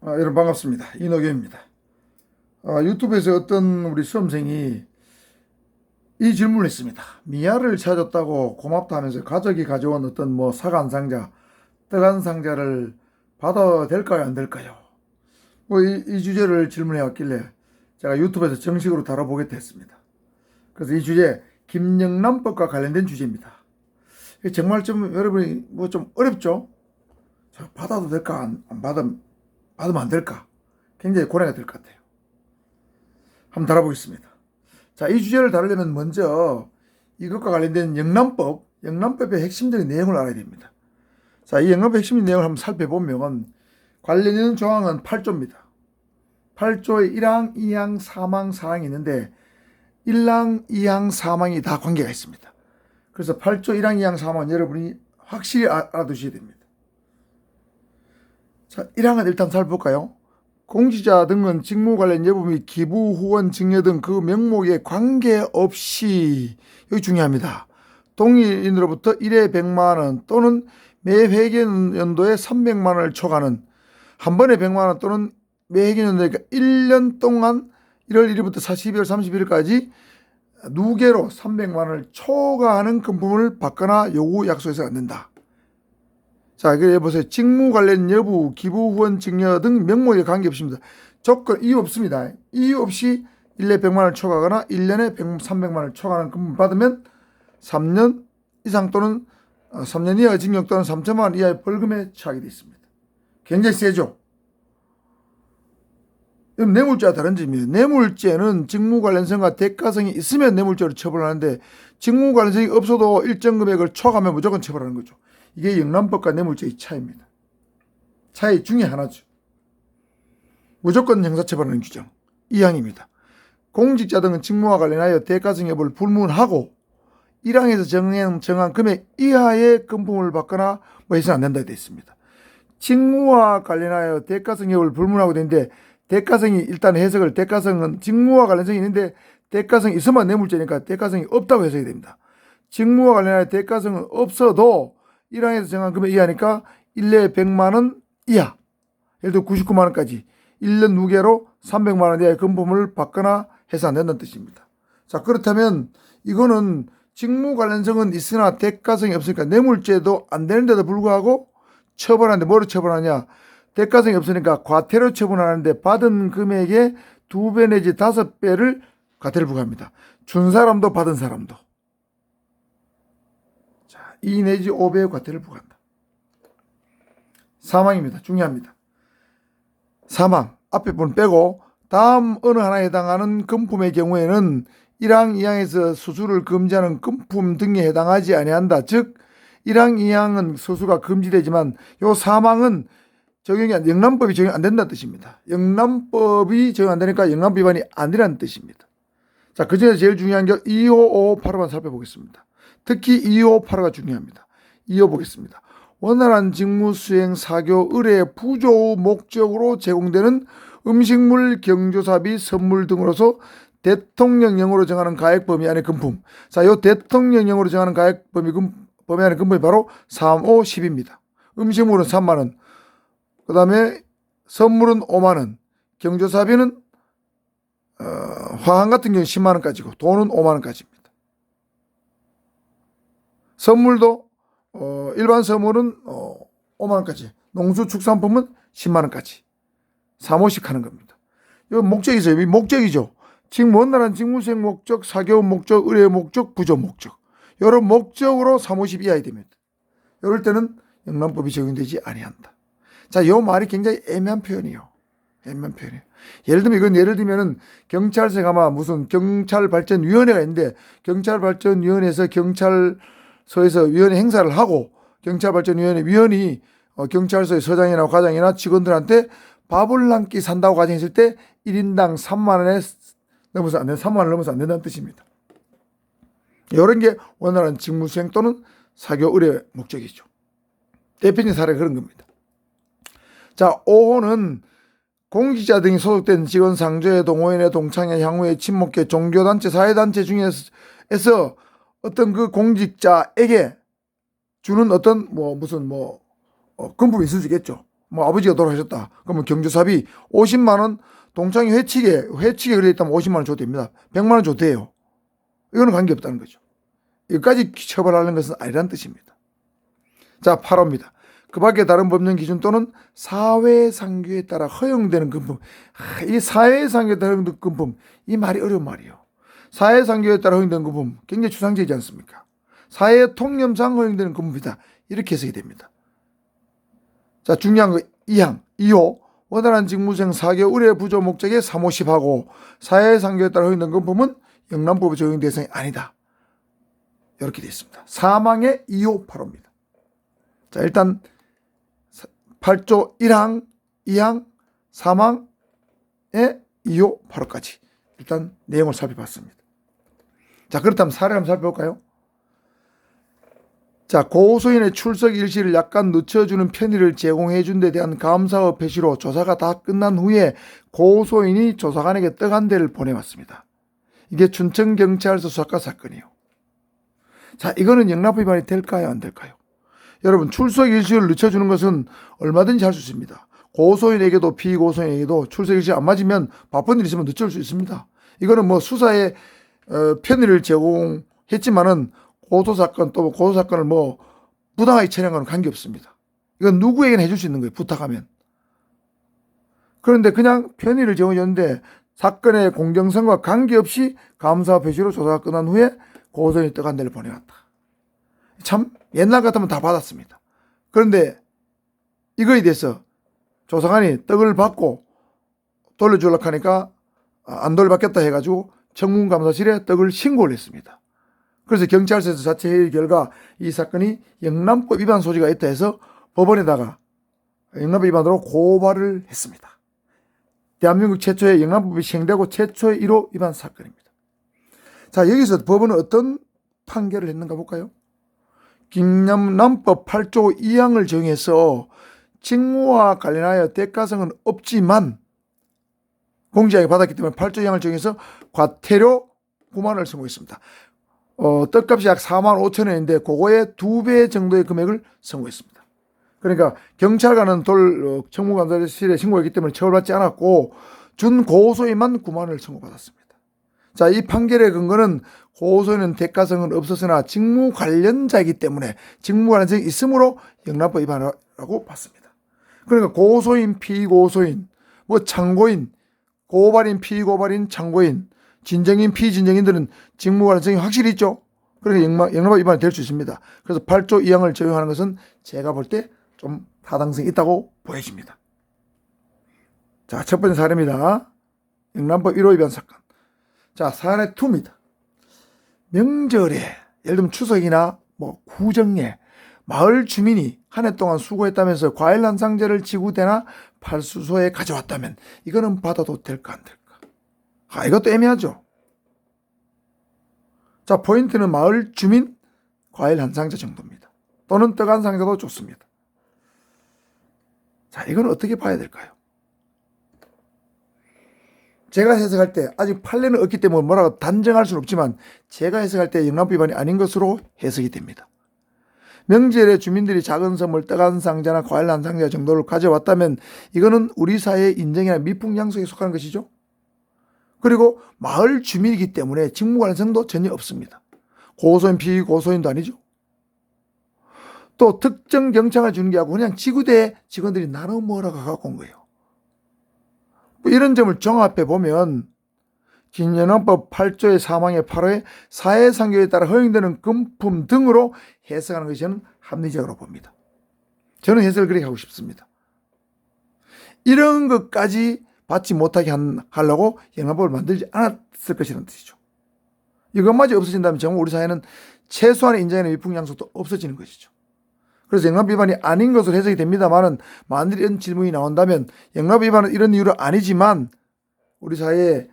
여러분 반갑습니다. 이노경입니다. 유튜브에서 어떤 우리 수험생이 이 질문을 했습니다. 미아를 찾았다고 고맙다 하면서 가족이 가져온 어떤 뭐 사과 한 상자, 떡 한 상자를 받아도 될까요? 안 될까요? 뭐 이 주제를 질문해 왔길래 제가 유튜브에서 정식으로 다뤄보겠다 했습니다. 그래서 이 주제 김영란법과 관련된 주제입니다. 정말 좀 여러분이 뭐 좀 어렵죠? 자, 받아도 될까? 안 받으면 안 될까? 굉장히 고뇌가 될 것 같아요. 한번 다뤄보겠습니다. 자, 이 주제를 다루려면 먼저 이것과 관련된 영란법의 핵심적인 내용을 알아야 됩니다. 자, 이 영란법의 핵심 내용을 한번 살펴보면 관련 있는 조항은 8조입니다. 8조에 1항, 2항, 3항, 4항이 있는데 1항, 2항, 3항이 다 관계가 있습니다. 그래서 8조 1항, 2항, 3항은 여러분이 확실히 알아두셔야 됩니다. 자, 1항은 일단 살펴볼까요? 공직자 등은 직무 관련 여부 및 기부, 후원, 증여 등 그 명목에 관계없이, 여기 중요합니다. 동일인으로부터 1회 100만 원 또는 매 회계연도에 300만 원을 초과하는, 한 번에 100만 원 또는 매 회계연도니까 1년 동안 1월 1일부터 12월 31일까지 누계로 300만 원을 초과하는 금품을 받거나 요구, 약속해서는 안 된다. 자, 그래 보세요. 직무 관련 여부, 기부, 후원, 증여 등 명목에 관계없습니다. 조건, 이유 없습니다. 이유 없이 1년에 100만 원을 초과하거나 1년에 300만 원을 초과하는 금품 받으면 3년 이상 또는 3년 이하 징역 또는 3천만 원 이하의 벌금에 처하게 되어 있습니다. 굉장히 세죠? 뇌물죄와 다른 점이에요. 뇌물죄는 직무 관련성과 대가성이 있으면 뇌물죄로 처벌하는데 직무 관련성이 없어도 일정 금액을 초과하면 무조건 처벌하는 거죠. 이게 영란법과 뇌물죄의 차이입니다. 차이 중에 하나죠. 무조건 형사처벌하는 규정 2항입니다. 공직자 등은 직무와 관련하여 대가성 여부를 불문하고 1항에서 정한 금액 이하의 금품을 받거나 뭐 해서는 안 된다 되어 있습니다. 직무와 관련하여 대가성 여부를 불문하고 되는데 대가성이 일단 해석을 대가성은 직무와 관련성이 있는데 대가성이 있으면 뇌물죄니까 대가성이 없다고 해석이 됩니다. 직무와 관련하여 대가성은 없어도 1항에서 정한 금액 이하니까 1년에 100만 원 이하, 예를 들어 99만 원까지 1년 누계로 300만 원 이하의 금품을 받거나 해서 안 된다는 뜻입니다. 자, 그렇다면 이거는 직무 관련성은 있으나 대가성이 없으니까 뇌물죄도 안 되는데도 불구하고 처벌하는데 뭐로 처벌하냐? 대가성이 없으니까 과태료 처분하는데 받은 금액의 2배 내지 5배를 과태료 부과합니다. 준 사람도 받은 사람도. 2 내지 5배의 과태료를 부과한다. 사망입니다. 중요합니다. 사망, 앞에 분 빼고 다음 어느 하나에 해당하는 금품의 경우에는 1항, 2항에서 수수를 금지하는 금품 등에 해당하지 아니한다. 즉 1항, 2항은 수수가 금지되지만 요 사망은 영란법이 적용 안 된다는 뜻입니다. 영란법이 적용 안 되니까 영란법 위반이 아니라는 뜻입니다. 자, 그중에서 제일 중요한 게 2호, 5호, 8호만 살펴보겠습니다. 특히 2호, 8호가 중요합니다. 이어 보겠습니다. 원활한 직무 수행, 사교, 의뢰, 부조 목적으로 제공되는 음식물, 경조사비, 선물 등으로서 대통령령으로 정하는 가액 범위 안의 금품. 자, 이 대통령령으로 정하는 가액 범위 안의 금품이 바로 3, 5, 10입니다. 음식물은 3만 원, 그 다음에 선물은 5만 원, 경조사비는 화환 같은 경우는 10만 원까지고 돈은 5만 원까지입니다. 선물도 일반 선물은 5만 원까지, 농수축산품은 10만 원까지 3, 5씩 하는 겁니다. 이거 목적이죠. 이 목적이죠. 원활한 직무수행 목적, 사교 목적, 의뢰 목적, 부조 목적. 이런 목적으로 3, 50 이하이 됩니다. 이럴 때는 영란법이 적용되지 아니한다. 자, 이 말이 굉장히 애매한 표현이에요. 예를 들면은 경찰서에 가면 무슨 경찰발전위원회가 있는데 경찰발전위원회에서 경찰서에서 위원회 행사를 하고 경찰발전위원회 위원이 경찰서의 서장이나 과장이나 직원들한테 밥을 한 끼 산다고 가정했을 때 1인당 3만 원에 넘어서 안 된다. 3만 원 넘어서 안 된다는 뜻입니다. 이런 게 원활한 직무수행 또는 사교 의뢰 목적이죠. 대표적인 사례가 그런 겁니다. 자, 5호는 공직자 등이 소속된 직원 상조회, 동호인회, 동창회, 향후회, 친목회, 종교단체, 사회단체 중에서 어떤 그 공직자에게 주는 어떤 금품이 있을 수 있겠죠. 뭐 아버지가 돌아가셨다. 그러면 경조사비 50만 원 동창회 회칙에 그래 있다면 50만 원 줘도 됩니다. 100만 원 줘도 돼요. 이거는 관계없다는 거죠. 여기까지 처벌하는 것은 아니란 뜻입니다. 자, 8호입니다. 그 밖에 다른 법령 기준 또는 사회상규에 따라 허용되는 금품. 이 사회상규에 따라 허용되는 금품, 이 말이 어려운 말이에요. 사회상규에 따라 허용되는 금품, 굉장히 추상적이지 않습니까? 사회 통념상 허용되는 금품이다. 이렇게 해석이 됩니다. 자, 중요한 거 2항, 2호. 원활한 직무수행 4개월의 부조 목적에 사모십하고 사회상규에 따라 허용되는 금품은 영남법의 적용 대상이 아니다. 이렇게 되어 있습니다. 사망의 2호, 8호입니다. 자, 일단 8조 1항, 2항, 사망의 2호, 8호까지 일단 내용을 살펴봤습니다. 자, 그렇다면 사례를 한번 살펴볼까요? 자, 고소인의 출석 일시를 약간 늦춰주는 편의를 제공해 준 데 대한 감사의 표시로 조사가 다 끝난 후에 고소인이 조사관에게 떡 한 대를 보내왔습니다. 이게 춘천경찰서 수사과 사건이에요. 자, 이거는 영납 위반이 될까요, 안 될까요? 여러분, 출석 일시를 늦춰주는 것은 얼마든지 할 수 있습니다. 고소인에게도 피고소인에게도 출석 일시 안 맞으면 바쁜 일 있으면 늦출 수 있습니다. 이거는 뭐 수사에 편의를 제공했지만은 고소사건 또 고소사건을 뭐 부당하게 처리한 건 관계없습니다. 이건 누구에게나 해줄 수 있는 거예요, 부탁하면. 그런데 그냥 편의를 제공해 줬는데 사건의 공정성과 관계없이 감사 표시로 조사가 끝난 후에 고소인이 떡 한 대를 보내왔다. 참 옛날 같으면 다 받았습니다. 그런데 이거에 대해서 조사관이 떡을 받고 돌려주려고 하니까 안 돌려받겠다 해가지고 청문감사실에 떡을 신고를 했습니다. 그래서 경찰서에서 자체 회의 결과 이 사건이 영남법 위반 소지가 있다 해서 법원에다가 영남법 위반으로 고발을 했습니다. 대한민국 최초의 영남법이 시행되고 최초의 1호 위반 사건입니다. 자, 여기서 법원은 어떤 판결을 했는가 볼까요? 영남법 8조 2항을 정해서 직무와 관련하여 대가성은 없지만 공직하게 받았기 때문에 8조 2항을 정해서 과태료 9만 원을 선고했습니다. 떡값이 약 4만 5천 원인데 그거의 2배 정도의 금액을 선고했습니다. 그러니까 경찰관은 청문감사실에 신고했기 때문에 처벌받지 않았고 준고소인만 9만 원을 선고받았습니다. 자, 이 판결의 근거는 고소인은 대가성은 없었으나 직무 관련자이기 때문에 직무 관련성이 있으므로 영남법 위반이라고 봤습니다. 그러니까 고소인, 피고소인, 뭐 창고인, 고발인, 피고발인, 창고인, 진정인, 피진정인들은 직무 관련성이 확실히 있죠. 그러니까 영남법 위반이 될 수 있습니다. 그래서 8조 2항을 적용하는 것은 제가 볼 때 좀 타당성이 있다고 보여집니다. 자, 첫 번째 사례입니다. 영남법 1호 위반 사건. 자, 사례 2입니다. 명절에 예를 들면 추석이나 뭐 구정에 마을 주민이 한 해 동안 수고했다면서 과일 한 상자를 지구대나派出所에 가져왔다면 이거는 받아도 될까 안 될까? 이것도 애매하죠. 자, 포인트는 마을 주민 과일 한 상자 정도입니다. 또는 떡 한 상자도 좋습니다. 자, 이건 어떻게 봐야 될까요? 제가 해석할 때 아직 판례는 없기 때문에 뭐라고 단정할 수는 없지만 제가 해석할 때 영남법 위반이 아닌 것으로 해석이 됩니다. 명절에 주민들이 작은 선물 떡 한 상자나 과일 한 상자 정도를 가져왔다면 이거는 우리 사회의 인정이나 미풍양속에 속하는 것이죠. 그리고 마을 주민이기 때문에 직무 관련성도 전혀 없습니다. 고소인, 피고소인도 아니죠. 또 특정 경찰을 주는 게 아니고 그냥 지구대 직원들이 나눠 먹으라고 갖고 온 거예요. 뭐 이런 점을 종합해 보면 영남법 8조의 사망의 8호의 사회상규에 따라 허용되는 금품 등으로 해석하는 것이 저는 합리적으로 봅니다. 저는 해석을 그렇게 하고 싶습니다. 이런 것까지 받지 못하게 하려고 영남법을 만들지 않았을 것이라는 뜻이죠. 이것마저 없어진다면 정말 우리 사회는 최소한의 인정이나 위풍양속도 없어지는 것이죠. 그래서 영납 위반이 아닌 것으로 해석이 됩니다만은 만일 이런 질문이 나온다면 영납 위반은 이런 이유로 아니지만 우리 사회의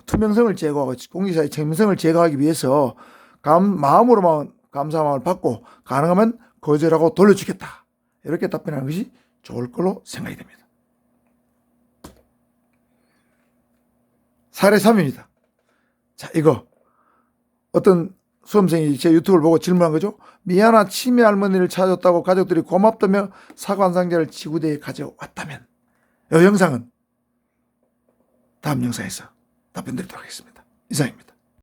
투명성을 제거하고 공직사회의 책임성을 제거하기 위해서 마음으로만 감사 마음을 받고 가능하면 거절하고 돌려주겠다. 이렇게 답변하는 것이 좋을 걸로 생각이 됩니다. 사례 3입니다. 자, 이거 어떤 수험생이 제 유튜브를 보고 질문한 거죠. 미아나 치매 할머니를 찾았다고 가족들이 고맙다며 사과 한 상자를 지구대에 가져왔다면, 이 영상은 다음 영상에서 답변 드리도록 하겠습니다. 이상입니다.